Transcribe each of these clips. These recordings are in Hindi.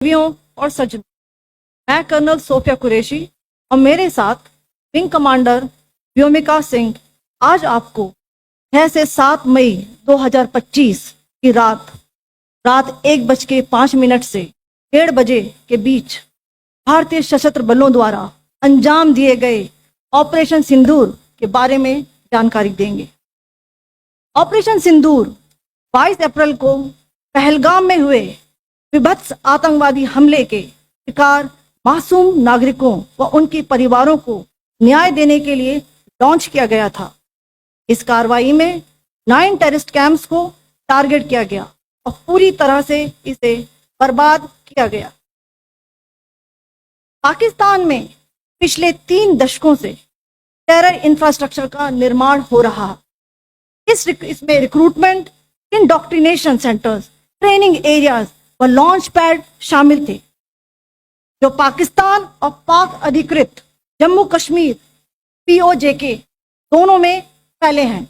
देवियों और सज्जनों, मैं कर्नल सोफिया कुरैशी और मेरे साथ विंग कमांडर व्योमिका सिंह आज आपको 6 से 7 मई 2025 की रात 1:05 से 1:30 बजे के बीच भारतीय सशस्त्र बलों द्वारा अंजाम दिए गए ऑपरेशन सिंदूर के बारे में जानकारी देंगे। ऑपरेशन सिंदूर 22 अप्रैल को पहलगाम में हुए विभत्स आतंकवादी हमले के शिकार मासूम नागरिकों व उनके परिवारों को न्याय देने के लिए लॉन्च किया गया था। इस कार्रवाई में 9 टेररिस्ट कैंप्स को टारगेट किया गया और पूरी तरह से इसे बर्बाद किया गया। पाकिस्तान में पिछले 3 दशकों से टेरर इंफ्रास्ट्रक्चर का निर्माण हो रहा है। इसमें recruitment, indoctrination centres, training areas व लॉन्च पैड शामिल थे, जो पाकिस्तान और पाक अधिकृत जम्मू कश्मीर POJK दोनों में फैले हैं।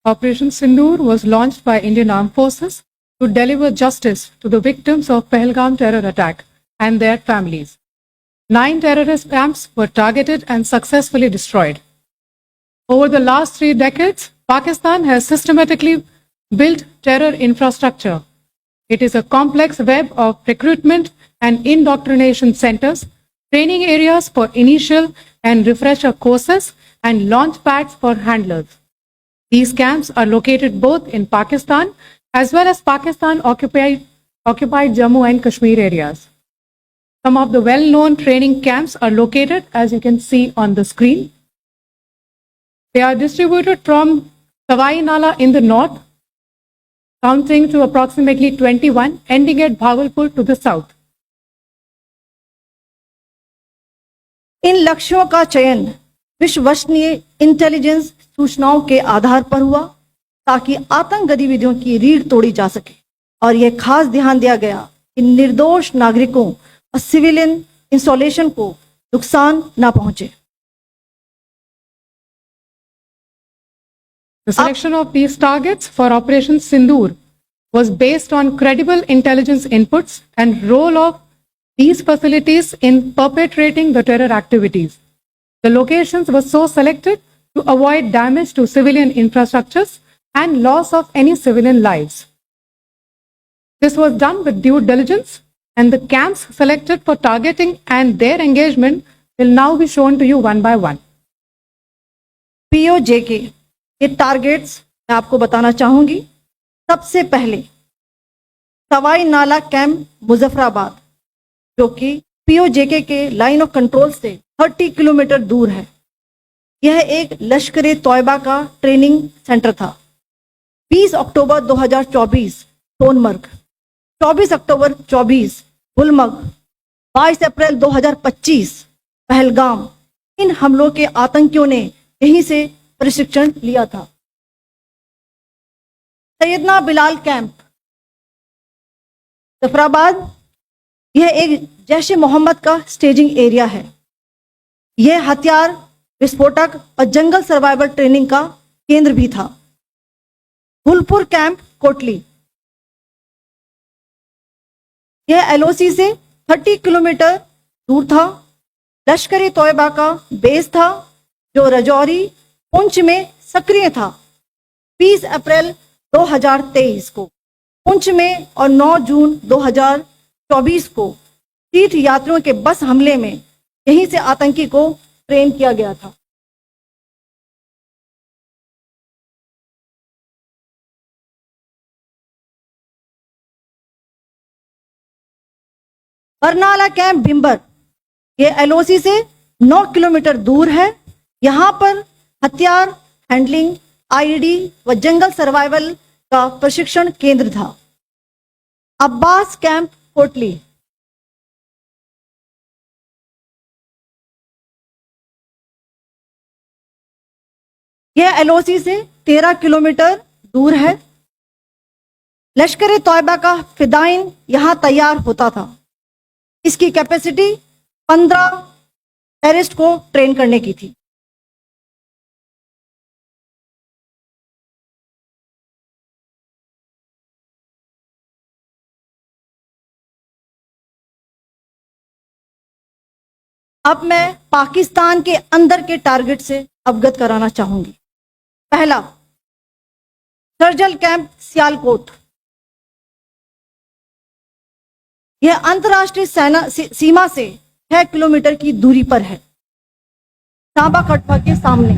Operation Sindoor was launched by Indian Armed Forces to deliver justice to the victims of Pahalgam terror attack and their families. 9 terrorist camps were targeted and successfully destroyed. Over the last 3 decades, Pakistan has systematically built terror infrastructure. It is a complex web of recruitment and indoctrination centers, training areas for initial and refresher courses, and launch pads for handlers. These camps are located both in Pakistan as well as Pakistan occupied Jammu and Kashmir areas. Some of the well-known training camps are located, as you can see on the screen. They are distributed from Sawai Nala in the north, counting to approximately 21, ending at Bhagalpur to the south. इन लक्ष्यों का चयन विश्वसनीय इंटेलिजेंस सूचनाओं के आधार पर हुआ ताकि आतंक गतिविधियों की रीढ़ तोड़ी जा सके, और यह खास ध्यान दिया गया कि निर्दोष नागरिकों और सिविलियन इंस्टॉलेशन को नुकसान न पहुंचे। The selection of these targets for Operation Sindoor was based on credible intelligence inputs and role of these facilities in perpetrating the terror activities. The locations were so selected to avoid damage to civilian infrastructures and loss of any civilian lives. This was done with due diligence, and the camps selected for targeting and their engagement will now be shown to you one by one. POJK के टारगेट्स मैं आपको बताना चाहूंगी। सबसे पहले सवाई नाला कैंप मुजफ्फराबाद, जो कि POJK के लाइन ऑफ कंट्रोल से 30 किलोमीटर दूर है। यह एक लश्कर ए तौयबा का ट्रेनिंग सेंटर था। 20 अक्टूबर 2024 सोनमर्ग, 24 अक्टूबर 24 गुलमर्ग, 22 अप्रैल 2025 पहलगाम, इन हमलों के आतंकियों ने यहीं से प्रशिक्षण लिया था। सैयदना बिलाल कैंप जफराबाद, यह एक जैश ए मोहम्मद का स्टेजिंग एरिया है। यह हथियार, विस्फोटक और जंगल सर्वाइवल ट्रेनिंग का केंद्र भी था। फुलपुर कैंप कोटली, यह LOC से 30 किलोमीटर दूर था। लश्कर ए तौयबा का बेस था, जो रजौरी पुंछ में सक्रिय था। 20 अप्रैल 2023 को पुंछ में और 9 जून 2024 को तीर्थ यात्रियों के बस हमले में यहीं से आतंकी को ट्रेन किया गया था। बरनाला कैंप भिम्बर, यह LOC से 9 किलोमीटर दूर है। यहां पर हथियार, हैंडलिंग, IED व जंगल सर्वाइवल का प्रशिक्षण केंद्र था। अब्बास कैंप कोटली, यह LOC से 13 किलोमीटर दूर है। लश्कर ए तौयबा का फिदाइन यहां तैयार होता था। इसकी कैपेसिटी 15 टेररिस्ट को ट्रेन करने की थी। अब मैं पाकिस्तान के अंदर के टारगेट से अवगत कराना चाहूंगी। पहला, सर्जल कैंप सियालकोट। यह अंतर्राष्ट्रीय सीमा से 6 किलोमीटर की दूरी पर है, सांबा कटवा के सामने।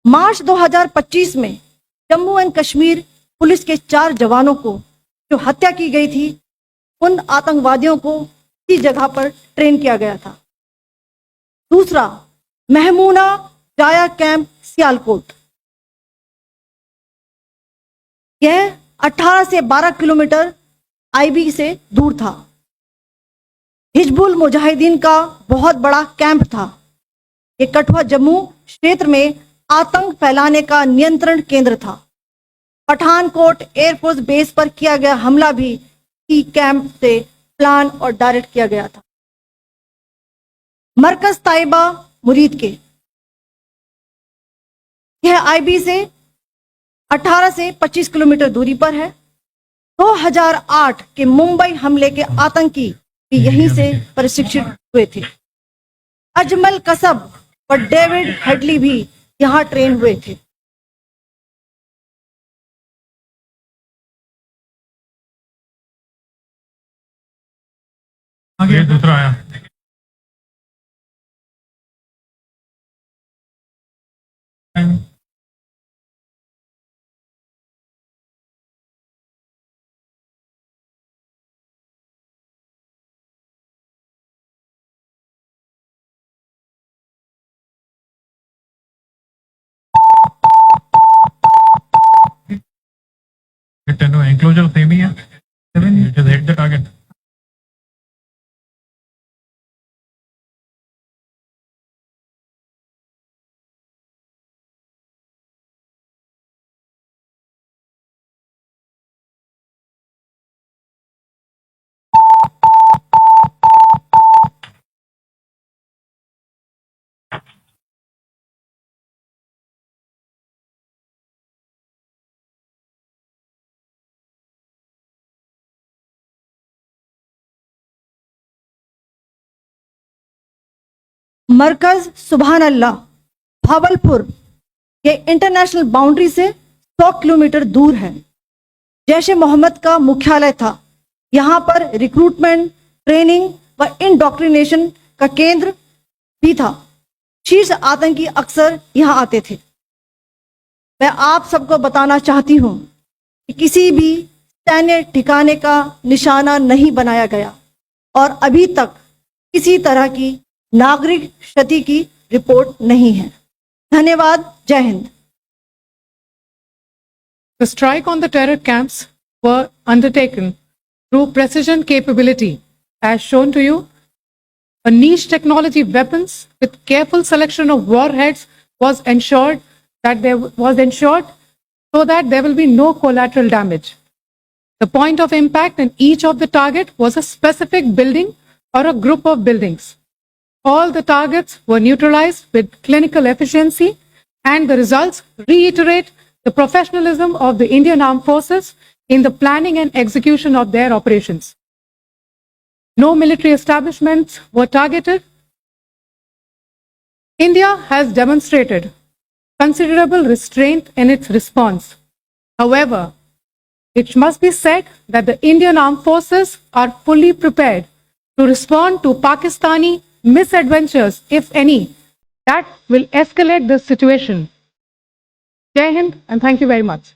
मार्च 2025 में जम्मू एंड कश्मीर पुलिस के 4 जवानों को जो हत्या की गई थी, उन आतंकवादियों को इसी जगह पर ट्रेन किया गया था। दूसरा, महमूना जाया कैंप सियालकोट। यह 18 से 12 किलोमीटर आईबी से दूर था। हिजबुल मुजाहिदीन का बहुत बड़ा कैंप था। ये कठुआ जम्मू क्षेत्र में आतंक फैलाने का नियंत्रण केंद्र था। पठानकोट एयरफोर्स बेस पर किया गया हमला भी इसी कैंप से प्लान और डायरेक्ट किया गया था। मरकज ताइबा मुरीद के, यह आईबी से 18 से 25 किलोमीटर दूरी पर है। 2008 के मुंबई हमले के आतंकी भी यहीं से प्रशिक्षित हुए थे। अजमल कसब और डेविड हेडली भी यहां ट्रेन हुए थे। आगे दूसरा आया। एंक्लोजर सेम ही है। Just hit the target. मरकज सुभान अल्लाह भावलपुर, ये इंटरनेशनल बाउंड्री से 100 किलोमीटर दूर है। जैश ए मोहम्मद का मुख्यालय था। यहाँ पर रिक्रूटमेंट, ट्रेनिंग व इंडोक्ट्रिनेशन का केंद्र भी था। शीर्ष आतंकी अक्सर यहाँ आते थे। मैं आप सबको बताना चाहती हूँ कि किसी भी सैन्य ठिकाने का निशाना नहीं बनाया गया और अभी तक किसी तरह की नागरिक क्षति की रिपोर्ट नहीं है। धन्यवाद। जय Hind. The strike on the terror camps were undertaken through precision capability, as shown to you. A niche technology weapons with careful selection of warheads was ensured so that there will be no collateral damage. The point of impact in each of the target was a specific building or a group of buildings. All the targets were neutralized with clinical efficiency, and the results reiterate the professionalism of the Indian Armed Forces in the planning and execution of their operations. No military establishments were targeted. India has demonstrated considerable restraint in its response. However, it must be said that the Indian Armed Forces are fully prepared to respond to Pakistani misadventures, if any, that will escalate this situation. Jai Hind, and thank you very much.